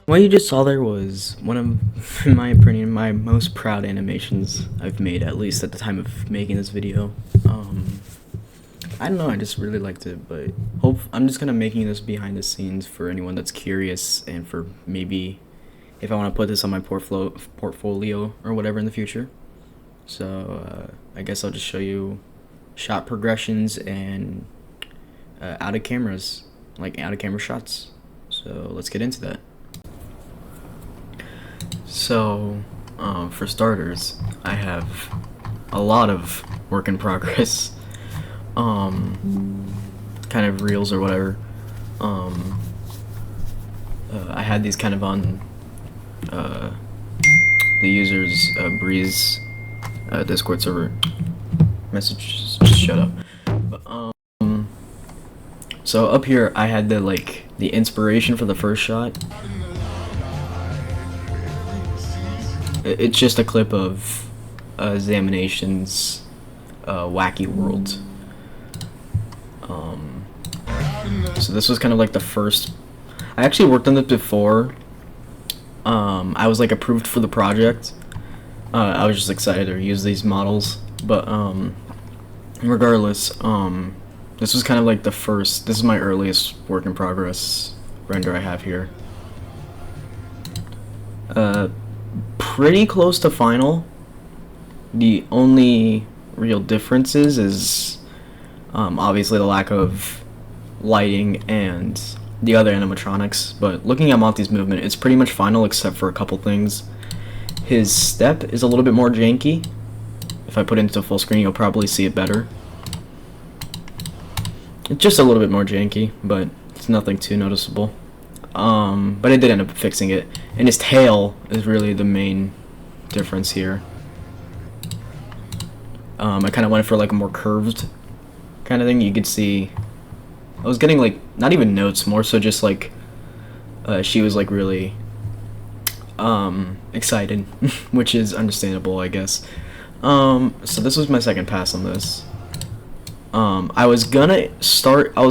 What you just saw there was one of, in my opinion, my most proud animations I've made, at least at the time of making this video. I don't know, I just really liked it, but I'm just kind of making this behind the scenes for anyone that's curious, and for maybe if I want to put this on my portfolio or whatever in the future. So I guess I'll just show you shot progressions and out of cameras, like out of camera shots. So let's get into that. So, for starters, I have a lot of work in progress, kind of reels or whatever. I had these kind of on the user's Breeze Discord server. Message, just shut up. But, so up here, I had the inspiration for the first shot. It's just a clip of Examination's Wacky World. So this was kind of like the first. I actually worked on this before. I was like approved for the project. I was just excited to use these models, but regardless, this was kind of like the first. This is my earliest work in progress render I have here. Pretty close to final. The only real differences is obviously the lack of lighting and the other animatronics, but looking at Monty's movement, it's pretty much final except for a couple things. His step is a little bit more janky. If I put it into full screen, you'll probably see it better. It's just a little bit more janky, but it's nothing too noticeable. But I did end up fixing it, and his tail is really the main difference here. I kind of went for like a more curved kind of thing. You could see I was getting like not even notes, more so just like she was like really excited, which is understandable, I guess. So this was my second pass on this. I was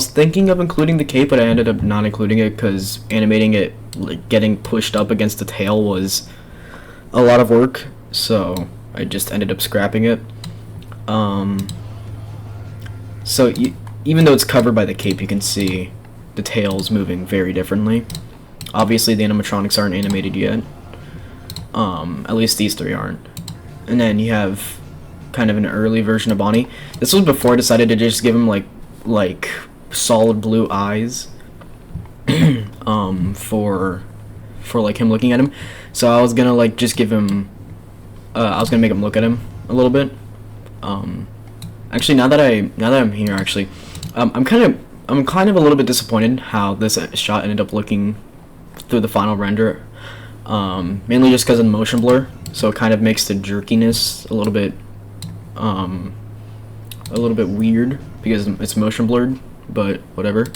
thinking of including the cape, but I ended up not including it because animating it, like getting pushed up against the tail, was a lot of work, so I just ended up scrapping it. Even though it's covered by the cape, you can see the tail's moving very differently. Obviously, the animatronics aren't animated yet. At least these three aren't. And then you have kind of an early version of Bonnie. This was before I decided to just give him like solid blue eyes for like him looking at him. So I was gonna like just give him I was gonna make him look at him a little bit. Actually, now that I'm here, actually, I'm kind of a little bit disappointed how this shot ended up looking through the final render. Mainly just because of motion blur, so it kind of makes the jerkiness a little bit weird because it's motion blurred, but whatever.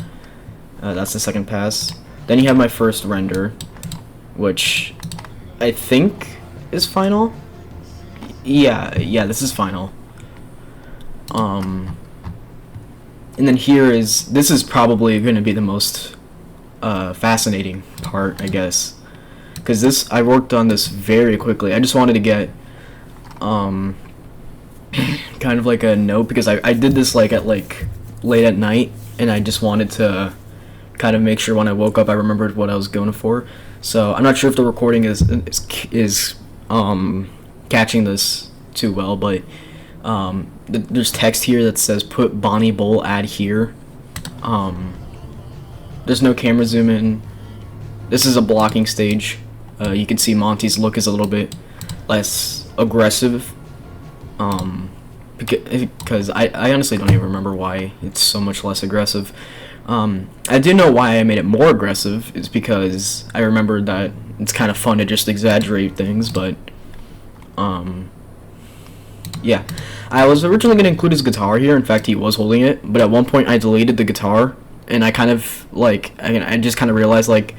That's the second pass. Then you have my first render, which I think is final. Yeah, this is final. And then this is probably going to be the most fascinating part, I guess, because I worked on this very quickly. I just wanted to get kind of like a note, because I did this like at like late at night, and I just wanted to kind of make sure when I woke up I remembered what I was going for. So I'm not sure if the recording is catching this too well, but there's text here that says put Bonnie Bowl ad here. There's no camera zoom in. This is a blocking stage. You can see Monty's look is a little bit less aggressive, because I honestly don't even remember why it's so much less aggressive. I do know why I made it more aggressive, is because I remembered that it's kind of fun to just exaggerate things, but yeah. I was originally going to include his guitar here. In fact, he was holding it, but at one point I deleted the guitar, and I kind of like I just kind of realized like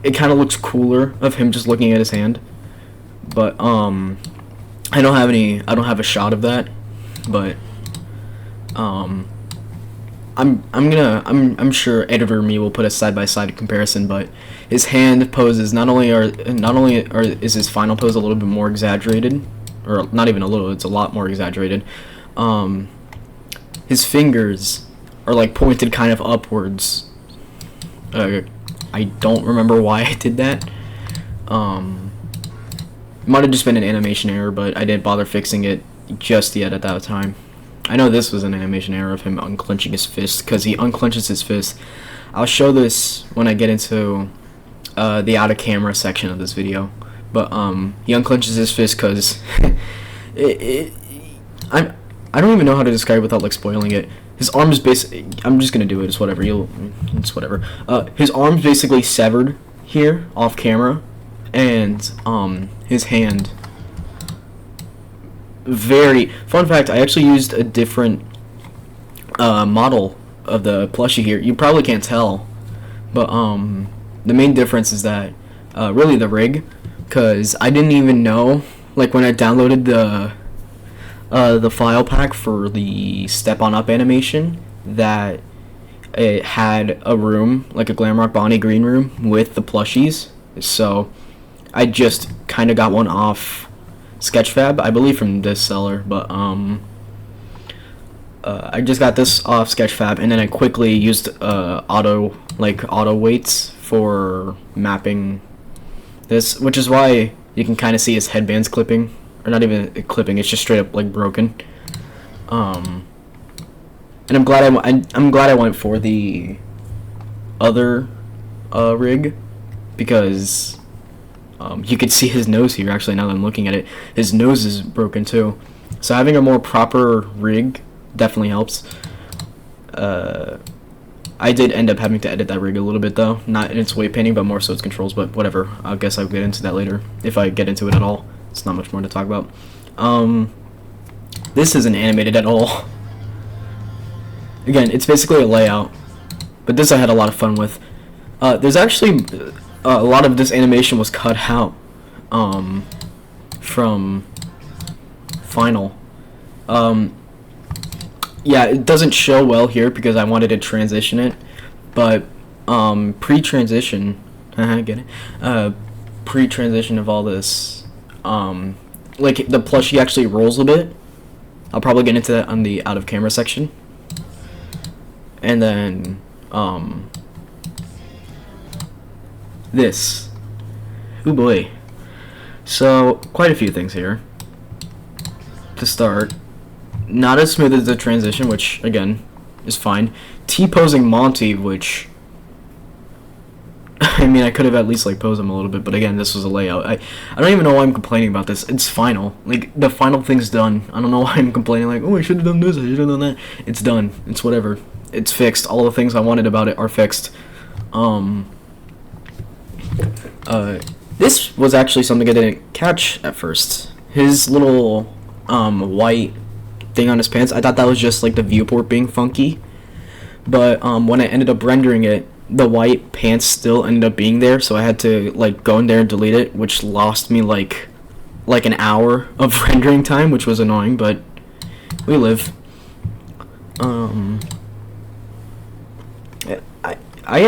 it kind of looks cooler of him just looking at his hand. But I don't have a shot of that, but I'm sure editor me will put a side by side comparison, but his hand poses not only is his final pose a little bit more exaggerated, or not even a little, it's a lot more exaggerated. His fingers are like pointed kind of upwards. I don't remember why I did that. It might have just been an animation error, but I didn't bother fixing it just yet at that time. I know this was an animation error of him unclenching his fist, because he unclenches his fist. I'll show this when I get into the out of camera section of this video. But he unclenches his fist because I don't even know how to describe it without like spoiling it. His arm is basically, I'm just gonna do it. It's whatever. It's whatever. His arm's basically severed here off camera, and his hand. Very fun fact. I actually used a different model of the plushie here. You probably can't tell, but the main difference is that really the rig, because I didn't even know, like when I downloaded the file pack for the Step On Up animation, that it had a room, like a Glamrock Bonnie green room with the plushies. So I just kind of got one off Sketchfab, I believe from this seller, but I just got this off Sketchfab, and then I quickly used auto weights for mapping this, which is why you can kind of see his headbands clipping, or not even clipping, it's just straight up like broken. And I'm glad I went for the other rig, because you could see his nose here. Actually, now that I'm looking at it, his nose is broken too. So having a more proper rig definitely helps. I did end up having to edit that rig a little bit though, not in its weight painting, but more so its controls. But whatever. I guess I'll get into that later if I get into it at all. It's not much more to talk about. This isn't animated at all. Again, it's basically a layout, but this I had a lot of fun with. There's actually a lot of this animation was cut out from Final. Yeah, it doesn't show well here because I wanted to transition it, but pre-transition, get it? Pre-transition of all this, like the plushie actually rolls a bit. I'll probably get into that on the out of camera section, and then this. Oh boy. So, quite a few things here. To start, not as smooth as the transition, which, again, is fine. T-posing Monty, which, I mean, I could have at least, like, posed him a little bit, but again, this was a layout. I don't even know why I'm complaining about this. It's final. Like, the final thing's done. I don't know why I'm complaining, like, oh, I should have done this, I should have done that. It's done. It's whatever. It's fixed. All the things I wanted about it are fixed. This was actually something I didn't catch at first. His little white thing on his pants, I thought that was just like the viewport being funky, but when I ended up rendering it, the white pants still ended up being there, so I had to like go in there and delete it, which lost me like an hour of rendering time, which was annoying, but we live. I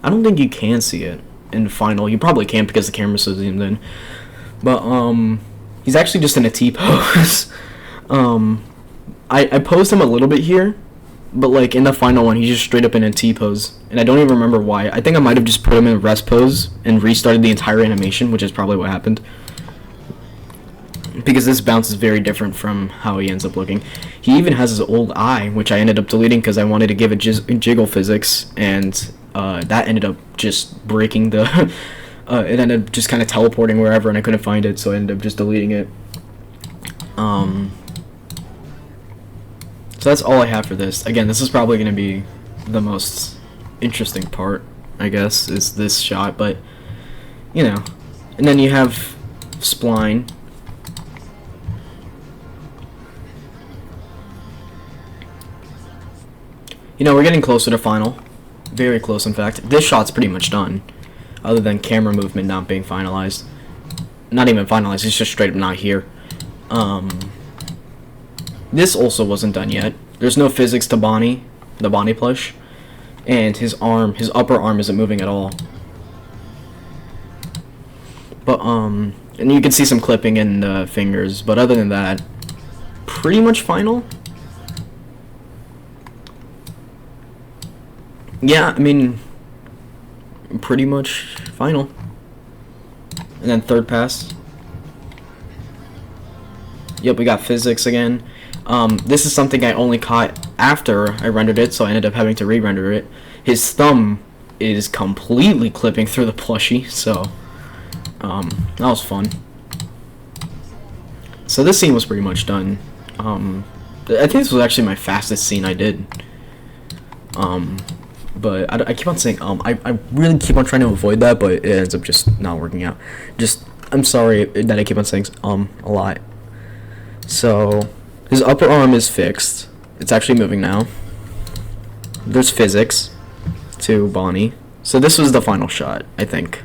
don't think you can see it in Final. You probably can't because the camera's so zoomed in. But he's actually just in a T-pose. I posed him a little bit here, but like in the final one, he's just straight up in a T-pose, and I don't even remember why. I think I might have just put him in a rest pose and restarted the entire animation, which is probably what happened. Because this bounce is very different from how he ends up looking. He even has his old eye, which I ended up deleting because I wanted to give it jiggle physics, and that ended up just breaking the... it ended up just kind of teleporting wherever, and I couldn't find it, so I ended up just deleting it. So that's all I have for this. Again, this is probably going to be the most interesting part, I guess, is this shot, but, you know. And then you have Spline. You know, we're getting closer to final. Very close, in fact. This shot's pretty much done, other than camera movement not being finalized. Not even finalized, it's just straight up not here. This also wasn't done yet. There's no physics to Bonnie. the Bonnie plush, and his upper arm isn't moving at all. But and you can see some clipping in the fingers, but other than that, pretty much final. Yeah, I mean, pretty much final. And then third pass. Yep, we got physics again. This is something I only caught after I rendered it, so I ended up having to re-render it. His thumb is completely clipping through the plushie, so that was fun. So this scene was pretty much done. I think this was actually my fastest scene I did. But I keep on saying I really keep on trying to avoid that, but it ends up just not working out. I'm sorry that I keep on saying a lot. So his upper arm is fixed. It's actually moving now. There's physics to Bonnie. So this was the final shot, I think.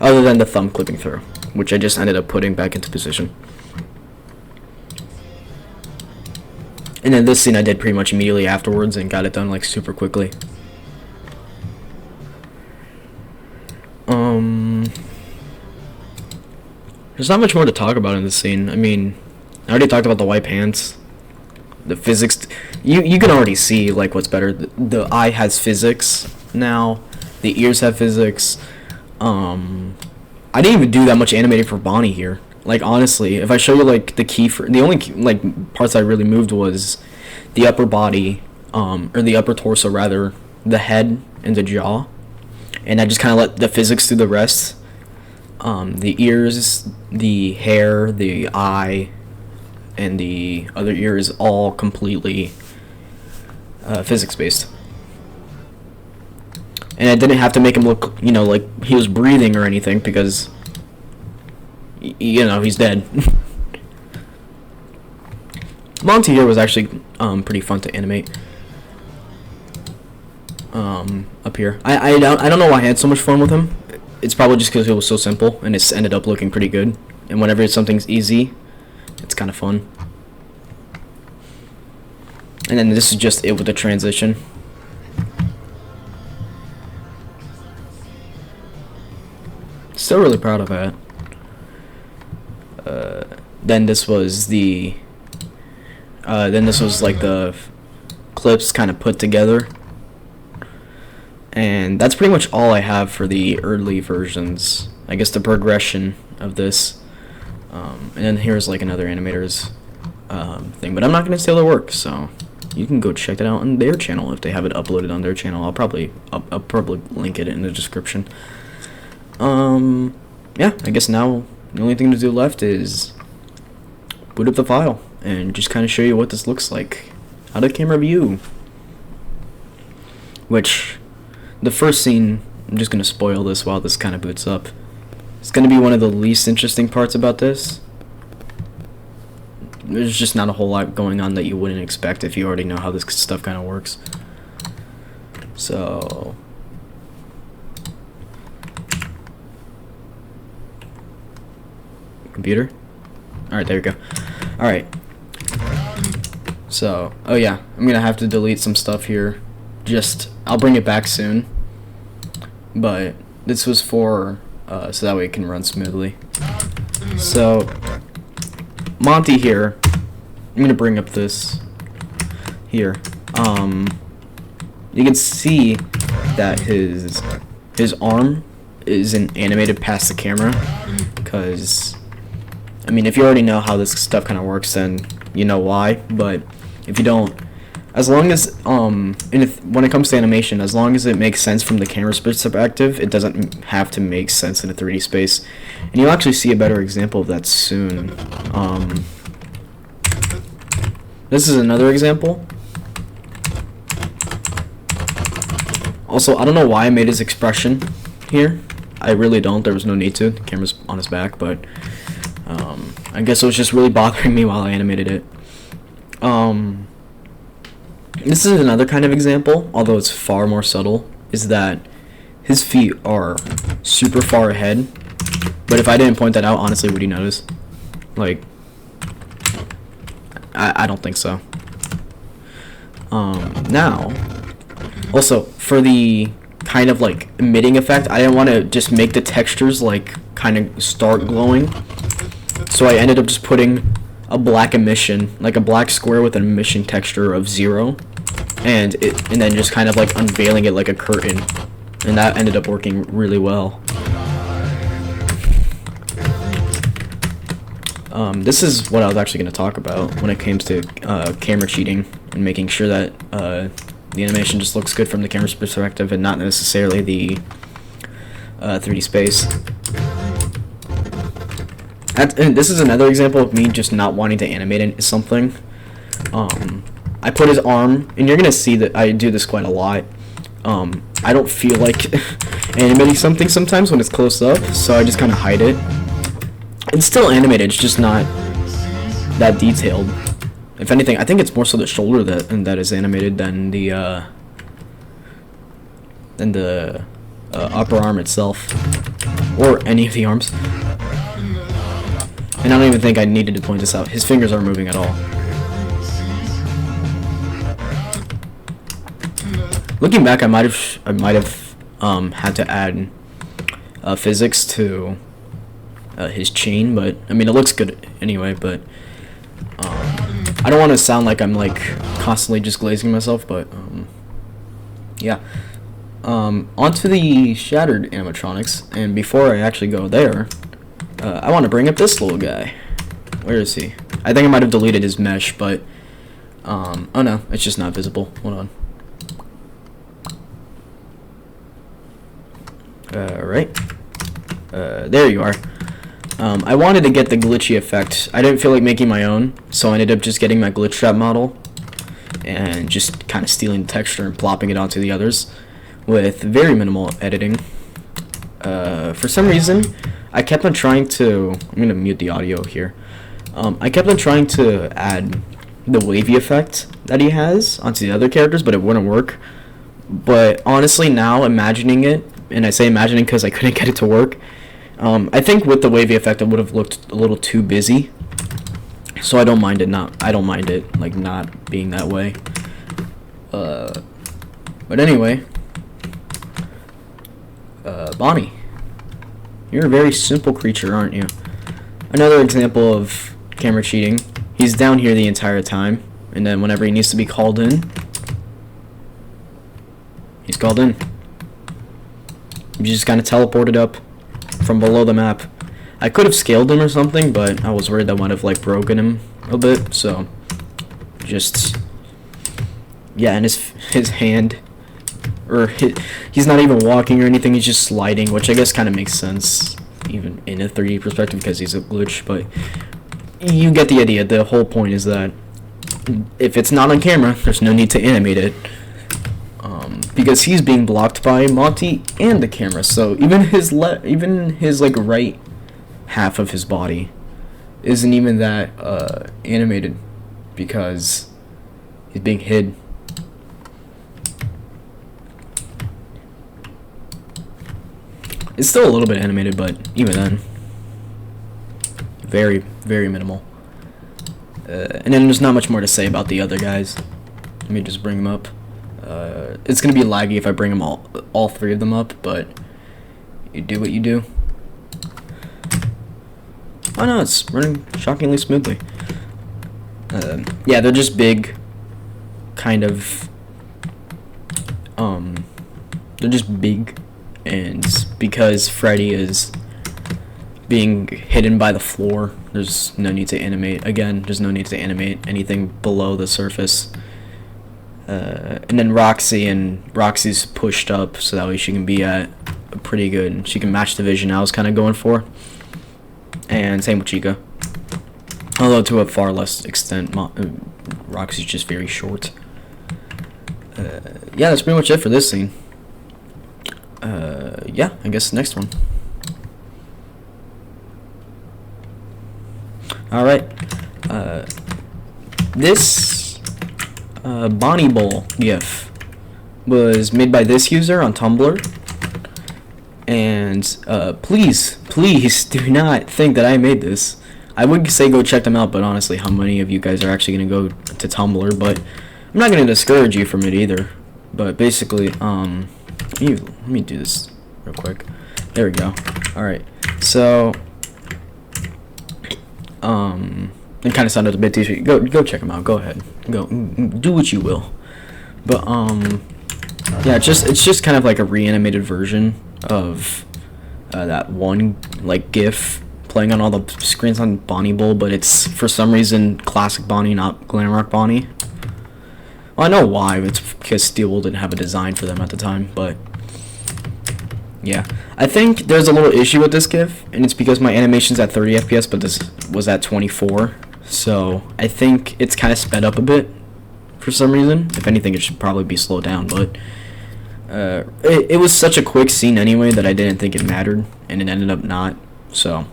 Other than the thumb clipping through, which I just ended up putting back into position. And then this scene I did pretty much immediately afterwards and got it done like super quickly. There's not much more to talk about in this scene. I mean, I already talked about the white pants. The physics, you can already see like what's better. The eye has physics now. The ears have physics. I didn't even do that much animating for Bonnie here. Like honestly, if I show you like the only like parts I really moved was the upper body, or the upper torso rather, the head and the jaw, and I just kind of let the physics do the rest. The ears, the hair, the eye, and the other ear is all completely physics based. And I didn't have to make him look, like he was breathing or anything because, he's dead. Monty here was actually pretty fun to animate. Up here, I don't know why I had so much fun with him. It's probably just because it was so simple and it's ended up looking pretty good. And whenever something's easy, it's kind of fun. And then this is just it with the transition. Still really proud of that. Then this was like the clips kind of put together. And that's pretty much all I have for the early versions. I guess the progression of this. And then here's like another animator's thing. But I'm not going to steal their work, so you can go check that out on their channel if they have it uploaded on their channel. I'll probably link it in the description. Yeah, I guess now the only thing to do left is boot up the file and just kind of show you what this looks like out of camera view. Which, the first scene, I'm just going to spoil this while this kind of boots up. It's going to be one of the least interesting parts about this. There's just not a whole lot going on that you wouldn't expect if you already know how this stuff kind of works. So, computer? Alright, there we go. Alright. So, oh yeah, I'm going to have to delete some stuff here. I'll bring it back soon. But this was for, so that way it can run smoothly. So, Monty here, I'm going to bring up this here. You can see that his arm isn't animated past the camera. Because, I mean, if you already know how this stuff kind of works, then you know why. But if you don't, as long as when it comes to animation, as long as it makes sense from the camera's perspective, it doesn't have to make sense in a 3D space. And you'll actually see a better example of that soon. This is another example. Also, I don't know why I made his expression here. I really don't. There was no need to. The camera's on his back, but I guess it was just really bothering me while I animated it. This is another kind of example, although it's far more subtle, is that his feet are super far ahead. But if I didn't point that out, honestly, would you notice? Like, I don't think so. Now, also for the kind of like emitting effect, I didn't want to just make the textures like kind of start glowing, so I ended up just putting a black emission, like a black square with an emission texture of 0, and then just kind of like unveiling it like a curtain, and that ended up working really well. This is what I was actually going to talk about when it came to camera cheating and making sure that the animation just looks good from the camera's perspective and not necessarily the 3D space. And this is another example of me just not wanting to animate something. I put his arm, and you're going to see that I do this quite a lot. I don't feel like animating something sometimes when it's close up, so I just kind of hide it. It's still animated, it's just not that detailed. If anything, I think it's more so the shoulder that is animated than the upper arm itself, or any of the arms. And I don't even think I needed to point this out. His fingers aren't moving at all. Looking back, I might have had to add physics to his chain, but I mean it looks good anyway. But I don't want to sound like I'm like constantly just glazing myself. But yeah. Onto the shattered animatronics, and before I actually go there, I want to bring up this little guy. Where is he? I think I might have deleted his mesh, but oh no, it's just not visible. Hold on. Right. There you are. I wanted to get the glitchy effect. I didn't feel like making my own, so I ended up just getting my glitch trap model and just kind of stealing the texture and plopping it onto the others with very minimal editing. For some reason, I kept on trying to... I'm going to mute the audio here. I kept on trying to add the wavy effect that he has onto the other characters, but it wouldn't work. But honestly, now imagining it, and I say imagining because I couldn't get it to work, I think with the wavy effect it would have looked a little too busy. So I don't mind it like not being that way. But anyway, Bonnie, you're a very simple creature, aren't you? Another example of camera cheating. He's down here the entire time, and then whenever he needs to be called in, he's called in. You just kind of teleported up from below the map. I could have scaled him or something, but I was worried that might have like broken him a bit, so just, yeah, and his hand, or he's not even walking or anything, he's just sliding, which I guess kind of makes sense even in a 3D perspective because he's a glitch, but you get the idea. The whole point is that if it's not on camera, there's no need to animate it, because he's being blocked by Monty and the camera, so even his like right half of his body isn't even that animated because he's being hid. It's still a little bit animated, but even then, very, very minimal. And then there's not much more to say about the other guys. Let me just bring them up. It's gonna be laggy if I bring them all three of them up, but you do what you do. Oh no, it's running shockingly smoothly. Yeah, they're just big, kind of, they're just big, and because Freddy is being hidden by the floor, there's no need to animate. Again, there's no need to animate anything below the surface. And then Roxy's pushed up so that way she can be at a pretty good, she can match the vision I was kind of going for. And same with Chica. Although to a far less extent, Roxy's just very short. Yeah, that's pretty much it for this scene. Yeah, I guess the next one. Alright. This Bonnie Bowl GIF was made by this user on Tumblr. And please do not think that I made this. I would say go check them out, but honestly, how many of you guys are actually going to go to Tumblr? But I'm not gonna discourage you from it either, but basically, let me do this real quick. There we go. All right, so, it kind of sounded a bit too sweet. Go check them out. Go ahead. Go do what you will. But yeah, it's just kind of like a reanimated version of that one like GIF playing on all the screens on Bonnie Bowl, but it's for some reason classic Bonnie, not Glamrock Bonnie. Well, I know why. It's because Steelwool didn't have a design for them at the time, but yeah. I think there's a little issue with this GIF, and it's because my animation's at 30 FPS, but this was at 24. So I think it's kind of sped up a bit for some reason. If anything, it should probably be slowed down, but it was such a quick scene anyway that I didn't think it mattered, and it ended up not. So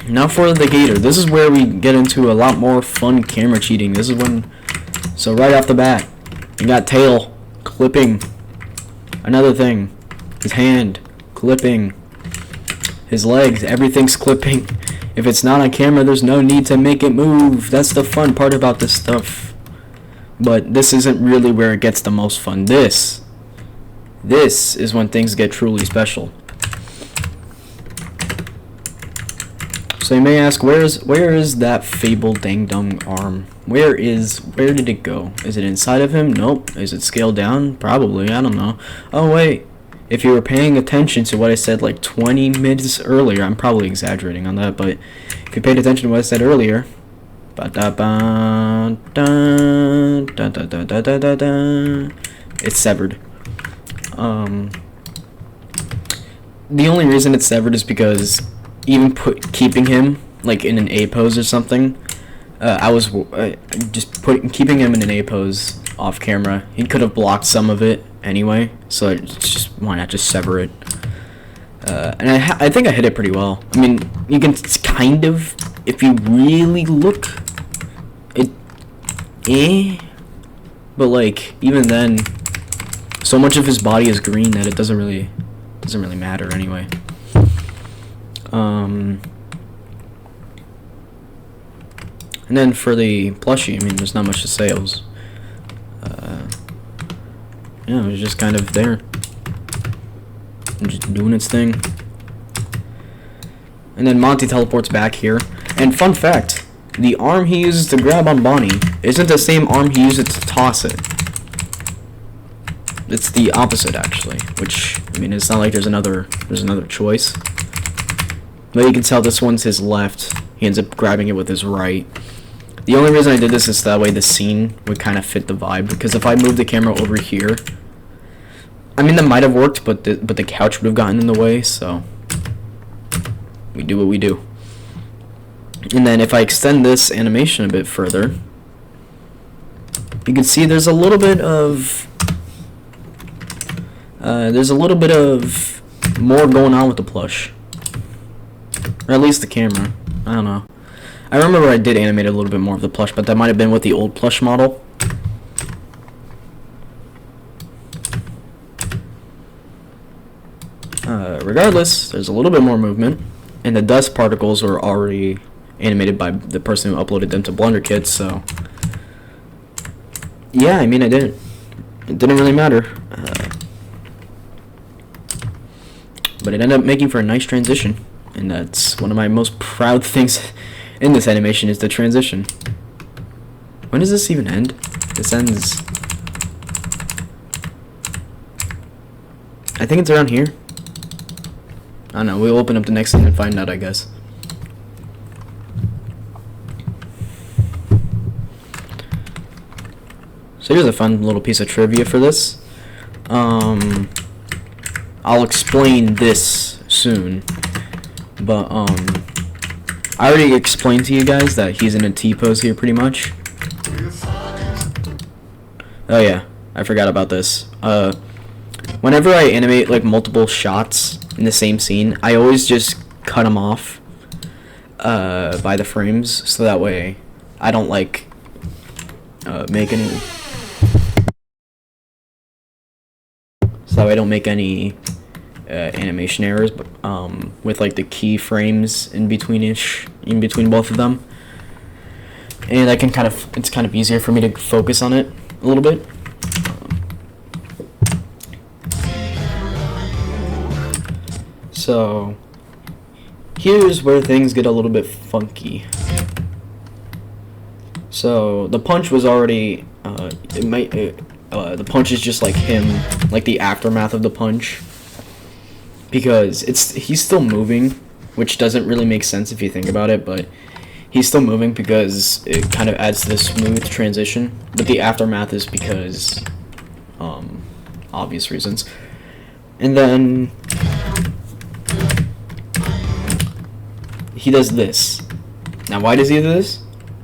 now for the gator. This is where we get into a lot more fun camera cheating. This is when, so right off the bat, you got tail clipping. Another thing, his hand clipping, his legs, everything's clipping. If it's not on camera, there's no need to make it move. That's the fun part about this stuff. But this isn't really where it gets the most fun. This is when things get truly special. So you may ask, where is that fabled dang dung arm? Where did it go? Is it inside of him? Nope. Is it scaled down? Probably. I don't know. Oh wait. If you were paying attention to what I said like 20 minutes earlier, I'm probably exaggerating on that, but if you paid attention to what I said earlier, it's severed. The only reason it's severed is because even keeping him like in an A pose or something, I was just keeping him in an A pose off camera. He could have blocked some of it anyway, so it's just, why not just sever it? And I think I hit it pretty well. I mean, you can kind of, if you really look, but like even then, so much of his body is green that it doesn't really matter anyway. And then for the plushie, I mean, there's not much to say. It was, yeah, it was just kind of there, just doing its thing. And then Monty teleports back here. And fun fact, the arm he uses to grab on Bonnie isn't the same arm he uses to toss it. It's the opposite, actually. Which, I mean, it's not like there's another choice. But you can tell this one's his left. He ends up grabbing it with his right. The only reason I did this is that way the scene would kind of fit the vibe. Because if I moved the camera over here, I mean, that might have worked, but the couch would have gotten in the way. So we do what we do. And then if I extend this animation a bit further, you can see there's a little bit of more going on with the plush. Or at least the camera. I don't know. I remember I did animate a little bit more of the plush, but that might have been with the old plush model. Regardless, there's a little bit more movement, and the dust particles were already animated by the person who uploaded them to BlenderKit, so yeah, I mean, it didn't really matter. But it ended up making for a nice transition, and that's one of my most proud things in this animation is the transition. When does this even end? This ends, I think it's around here. I don't know, we'll open up the next scene and find out, I guess. So here's a fun little piece of trivia for this. I'll explain this soon, but I already explained to you guys that he's in a T-pose here pretty much. Oh yeah, I forgot about this. Whenever I animate like multiple shots in the same scene, I always just cut them off by the frames, so that way I don't like make any. So that way I don't make any animation errors, but with like the keyframes in between both of them. and I can it's kind of easier for me to focus on it a little bit. So here's where things get a little bit funky. So the punch was already the punch is just like him, like the aftermath of the punch, because he's still moving, which doesn't really make sense if you think about it, but he's still moving because it kind of adds to the smooth transition. But the aftermath is because obvious reasons. And then he does this. Now why does he do this?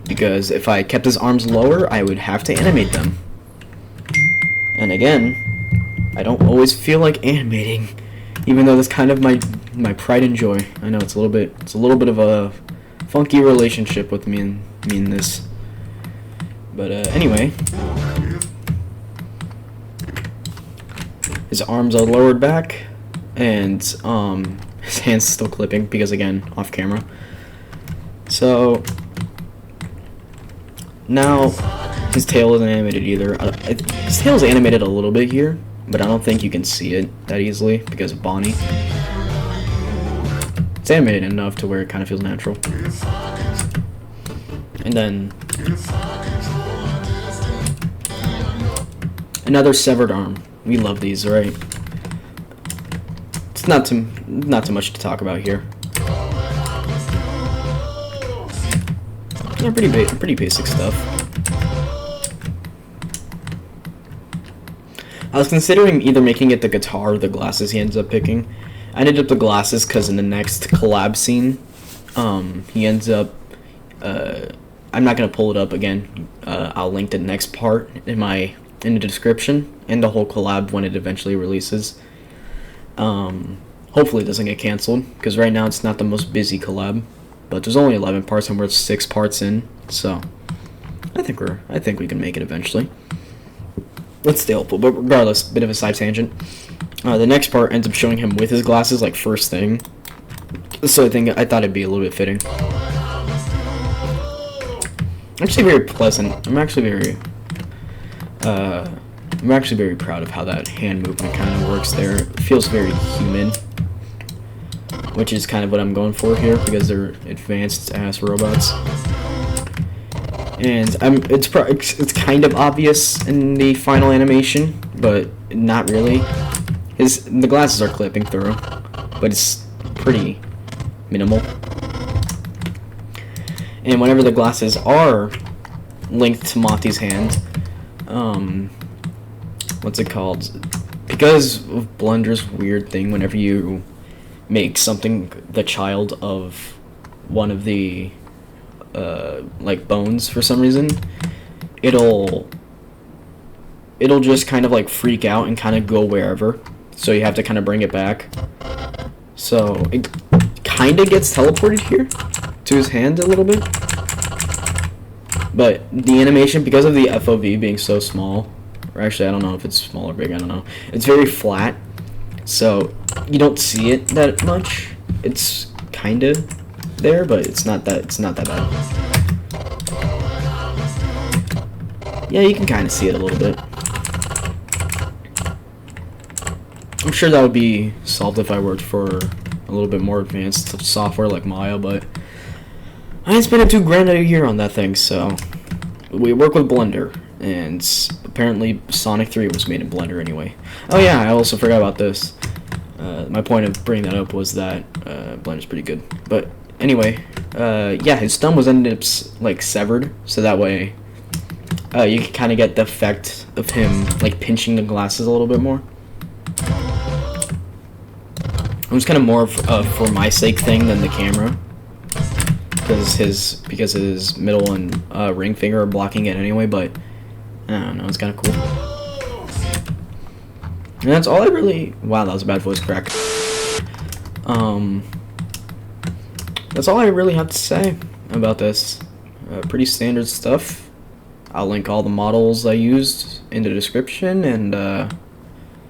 Because if I kept his arms lower, I would have to animate them. And again, I don't always feel like animating, even though that's kind of my pride and joy. I know it's a little bit of a funky relationship with me and this. But anyway, his arms are lowered back, and his hands still clipping because, again, off camera. So now his tail isn't animated either. His tail is animated a little bit here, but I don't think you can see it that easily because of Bonnie. It's animated enough to where it kind of feels natural. And then another severed arm. We love these, right? It's not too much to talk about here. Yeah, pretty basic stuff. I was considering either making it the guitar or the glasses he ends up picking. I ended up the glasses because in the next collab scene, he ends up. I'm not gonna pull it up again. I'll link the next part in the description and the whole collab when it eventually releases. Hopefully it doesn't get canceled because right now it's not the most busy collab, but there's only 11 parts and we're 6 parts in, so I think we can make it eventually. Let's stay hopeful, but regardless, bit of a side tangent. The next part ends up showing him with his glasses like first thing, so I thought it'd be a little bit fitting. Actually very pleasant. I'm actually very proud of how that hand movement kind of works there. It feels very human, which is kind of what I'm going for here because they're advanced ass robots. And it's kind of obvious in the final animation, but not really. The glasses are clipping through, but it's pretty minimal. And whenever the glasses are linked to Monty's hand, what's it called? Because of Blender's weird thing, whenever you make something the child of one of the like bones for some reason, it'll just kind of like freak out and kind of go wherever, so you have to kind of bring it back. So it kind of gets teleported here to his hand a little bit, but the animation, because of the FOV being so small, or actually I don't know if it's small or big, I don't know, it's very flat, so you don't see it that much. It's kind of there, but it's not that bad. Yeah, you can kind of see it a little bit. I'm sure that would be solved if I worked for a little bit more advanced software like Maya, but I ain't spending $2,000 a year on that thing, so we work with Blender, and apparently Sonic 3 was made in Blender anyway. Oh yeah, I also forgot about this. My point of bringing that up was that Blender's pretty good, but anyway, yeah, his thumb was ended up like severed, so that way you can kind of get the effect of him like pinching the glasses a little bit more. It was kind of more of for my sake thing than the camera, because his middle and ring finger are blocking it anyway. But I don't know, it's kind of cool. And that's all I really. Wow, that was a bad voice crack. That's all I really have to say about this. Pretty standard stuff. I'll link all the models I used in the description, and